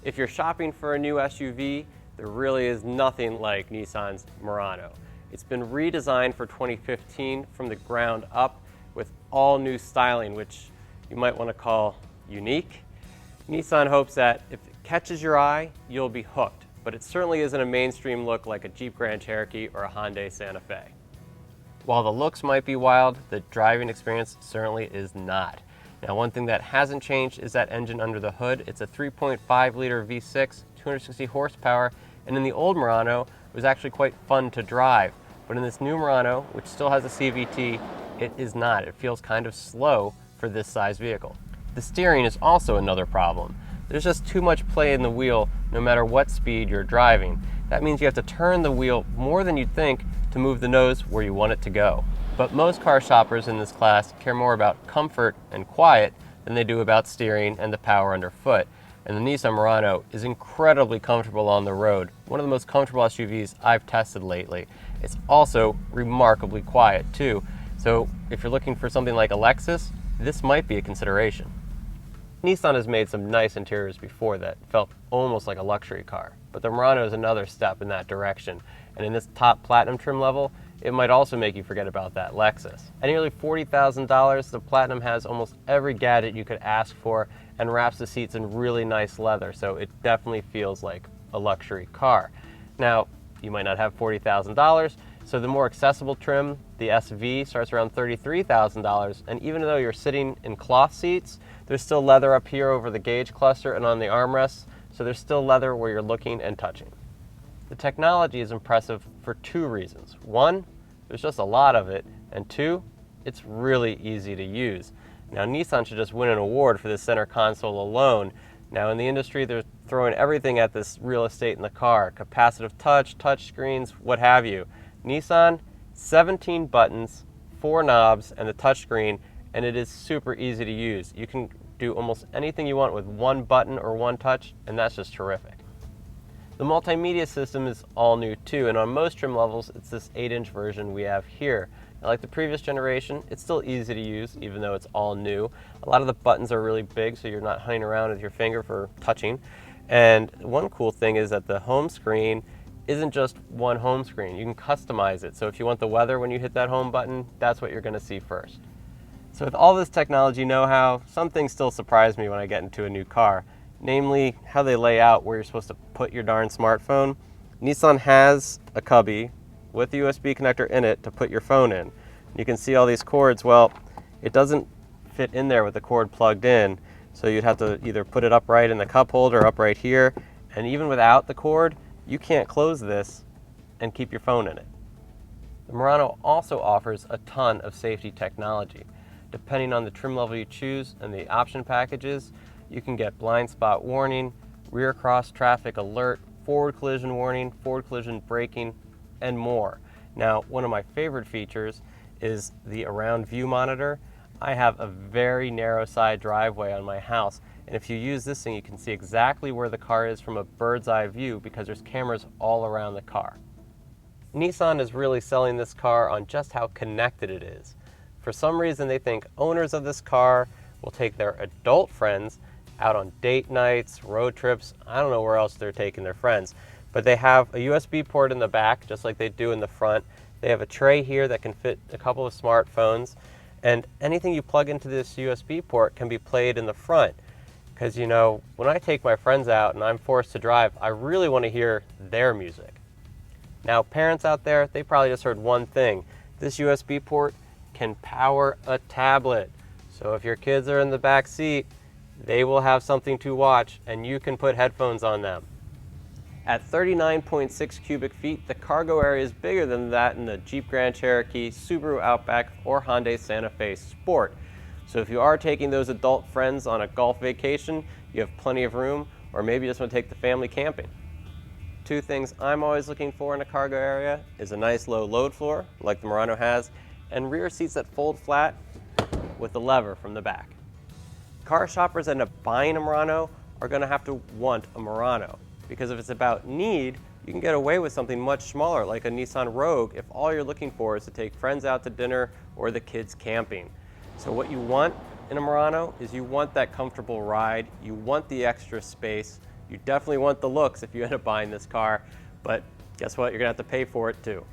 If you're shopping for a new SUV, there really is nothing like Nissan's Murano. It's been redesigned for 2015 from the ground up with all new styling, which you might want to call unique. Nissan hopes that if it catches your eye, you'll be hooked, but it certainly isn't a mainstream look like a Jeep Grand Cherokee or a Hyundai Santa Fe. While the looks might be wild, the driving experience certainly is not. Now, one thing that hasn't changed is that engine under the hood. It's a 3.5-liter V6, 260 horsepower, and in the old Murano, it was actually quite fun to drive. But in this new Murano, which still has a CVT, it is not. It feels kind of slow for this size vehicle. The steering is also another problem. There's just too much play in the wheel no matter what speed you're driving. That means you have to turn the wheel more than you'd think to move the nose where you want it to go. But most car shoppers in this class care more about comfort and quiet than they do about steering and the power underfoot. And the Nissan Murano is incredibly comfortable on the road, one of the most comfortable SUVs I've tested lately. It's also remarkably quiet too, so if you're looking for something like a Lexus, this might be a consideration. Nissan has made some nice interiors before that felt almost like a luxury car, but the Murano is another step in that direction, and in this top Platinum trim level, it might also make you forget about that Lexus. At nearly $40,000, the Platinum has almost every gadget you could ask for and wraps the seats in really nice leather, so it definitely feels like a luxury car. Now, you might not have $40,000, so the more accessible trim, the SV, starts around $33,000, and even though you're sitting in cloth seats, there's still leather up here over the gauge cluster and on the armrests, so there's still leather where you're looking and touching. The technology is impressive for two reasons. One, there's just a lot of it, and two, it's really easy to use. Now, Nissan should just win an award for this center console alone. Now, in the industry, they're throwing everything at this real estate in the car, capacitive touch, touch screens, what have you. Nissan, 17 buttons, 4 knobs, and the touchscreen, and it is super easy to use. You can do almost anything you want with one button or one touch, and that's just terrific. The multimedia system is all new too, and on most trim levels, it's this 8-inch version we have here. Now, like the previous generation, it's still easy to use, even though it's all new. A lot of the buttons are really big, so you're not hunting around with your finger for touching. And one cool thing is that the home screen isn't just one home screen. You can customize it, so if you want the weather when you hit that home button, that's what you're going to see first. So with all this technology know-how, some things still surprise me when I get into a new car. Namely, how they lay out where you're supposed to put your darn smartphone. Nissan has a cubby with a USB connector in it to put your phone in. You can see all these cords. Well, it doesn't fit in there with the cord plugged in, so you'd have to either put it upright in the cup holder, up right here, and even without the cord, you can't close this and keep your phone in it. The Murano also offers a ton of safety technology. Depending on the trim level you choose and the option packages, you can get blind spot warning, rear cross traffic alert, forward collision warning, forward collision braking, and more. Now, one of my favorite features is the around view monitor. I have a very narrow side driveway on my house, and if you use this thing, you can see exactly where the car is from a bird's eye view because there's cameras all around the car. Nissan is really selling this car on just how connected it is. For some reason, they think owners of this car will take their adult friends out on date nights, road trips. I don't know where else they're taking their friends, but they have a USB port in the back, just like they do in the front. They have a tray here that can fit a couple of smartphones, and anything you plug into this USB port can be played in the front. Because, you know, when I take my friends out and I'm forced to drive, I really want to hear their music. Now, parents out there, they probably just heard one thing. This USB port can power a tablet. So if your kids are in the back seat, they will have something to watch, and you can put headphones on them. At 39.6 cubic feet, the cargo area is bigger than that in the Jeep Grand Cherokee, Subaru Outback, or Hyundai Santa Fe Sport. So if you are taking those adult friends on a golf vacation, you have plenty of room, or maybe you just want to take the family camping. Two things I'm always looking for in a cargo area is a nice low load floor, like the Murano has, and rear seats that fold flat with the lever from the back. Car shoppers that end up buying a Murano are going to have to want a Murano, because if it's about need, you can get away with something much smaller like a Nissan Rogue if all you're looking for is to take friends out to dinner or the kids camping. So what you want in a Murano is you want that comfortable ride, you want the extra space, you definitely want the looks if you end up buying this car, but guess what? You're gonna have to pay for it too.